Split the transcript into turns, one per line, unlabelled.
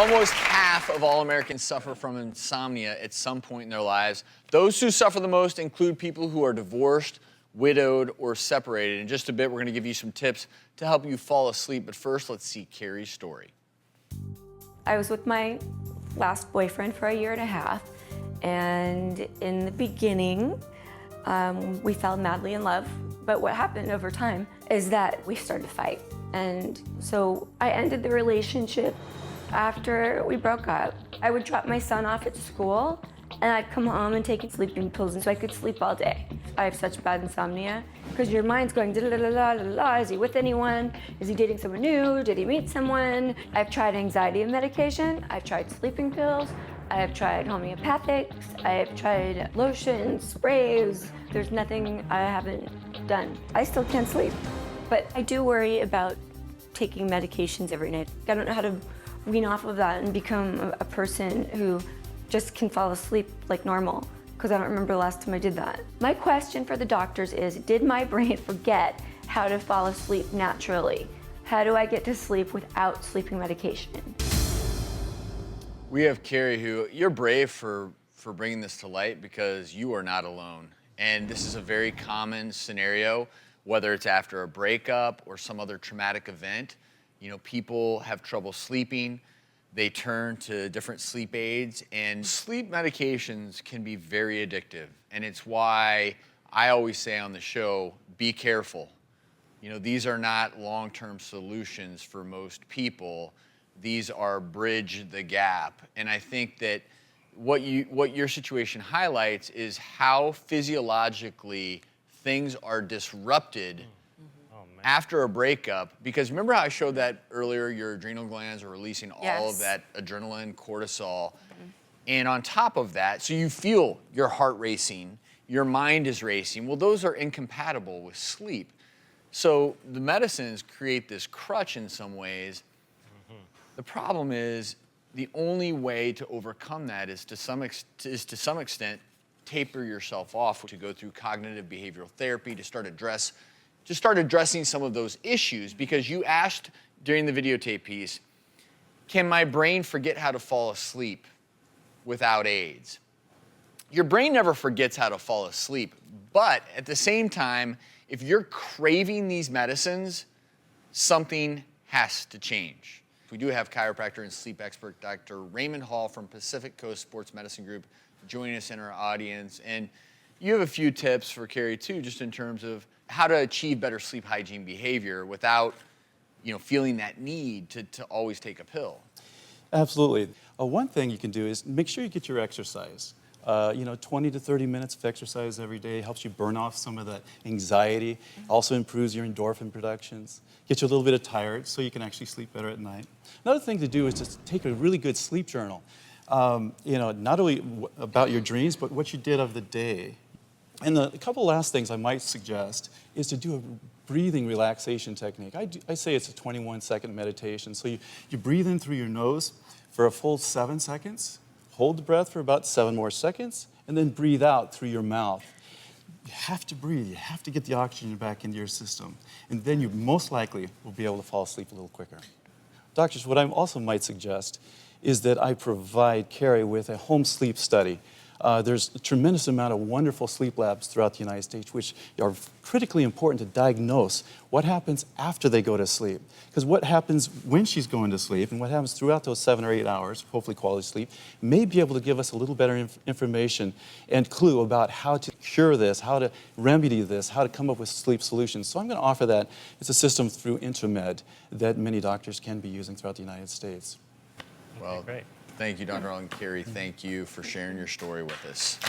Almost half of all Americans suffer from insomnia at some point in their lives. Those who suffer the most include people who are divorced, widowed, or separated. In just a bit, we're going to give you some tips to help you fall asleep. But first, let's see Carrie's story.
I was with my last boyfriend for 1.5 years, and in the beginning, we fell madly in love. But what happened over time is that we started to fight. And so I ended the relationship after we broke up. I would drop my son off at school, and I'd come home and take sleeping pills, and so I could sleep all day. I have such bad insomnia because your mind's going da-da-da-da-da-da. Is he with anyone? Is he dating someone new? Did he meet someone? I've tried anxiety medication. I've tried sleeping pills. I've tried homeopathics. I've tried lotions, sprays. There's nothing I haven't done. I still can't sleep, but I do worry about taking medications every night. I don't know how to wean off of that and become a person who just can fall asleep like normal, because I don't remember the last time I did that. My question for the doctors is, did my brain forget how to fall asleep naturally? How do I get to sleep without sleeping medication?
We have Carrie, who you're brave for bringing this to light because you are not alone. And this is a very common scenario, whether it's after a breakup or some other traumatic event. You know, people have trouble sleeping. They turn to different sleep aids, and sleep medications can be very addictive. And it's why I always say on the show, be careful. You know, these are not long-term solutions for most people. These are bridge the gap. And I think that what your situation highlights is how physiologically things are disrupted after a breakup. Because remember how I showed that earlier, your adrenal glands are releasing all of that adrenaline, cortisol. And on top of that, so you feel your heart racing, your mind is racing. Well, those are incompatible with sleep. So the medicines create this crutch in some ways. The problem is the only way to overcome that is to some extent taper yourself off, to go through cognitive behavioral therapy, to start addressing some of those issues. Because you asked during the videotape piece, can my brain forget how to fall asleep without aids? Your brain never forgets how to fall asleep, but at the same time, if you're craving these medicines, something has to change. We do have chiropractor and sleep expert Dr. Raymond Hall from Pacific Coast Sports Medicine Group joining us in our audience. And you have a few tips for Carrie too, just in terms of how to achieve better sleep hygiene behavior without, feeling that need to always take a pill.
Absolutely. One thing you can do is make sure you get your exercise. 20 to 30 minutes of exercise every day helps you burn off some of that anxiety, also improves your endorphin productions, gets you a little bit tired so you can actually sleep better at night. Another thing to do is just take a really good sleep journal. Not only about your dreams, but what you did of the day. And a couple last things I might suggest is to do a breathing relaxation technique. I say it's a 21-second meditation. So you breathe in through your nose for a full 7 seconds, hold the breath for about 7 more seconds, and then breathe out through your mouth. You have to breathe. You have to get the oxygen back into your system. And then you most likely will be able to fall asleep a little quicker. Doctors, what I also might suggest is that I provide Carrie with a home sleep study. There's a tremendous amount of wonderful sleep labs throughout the United States which are critically important to diagnose what happens after they go to sleep. Because what happens when she's going to sleep and what happens throughout those 7 or 8 hours, hopefully quality sleep, may be able to give us a little better information and clue about how to cure this, how to remedy this, how to come up with sleep solutions. So I'm going to offer that. It's a system through Intramed that many doctors can be using throughout the United States.
Well,
great.
Thank you, Dr. Carrie. Thank you for sharing your story with us.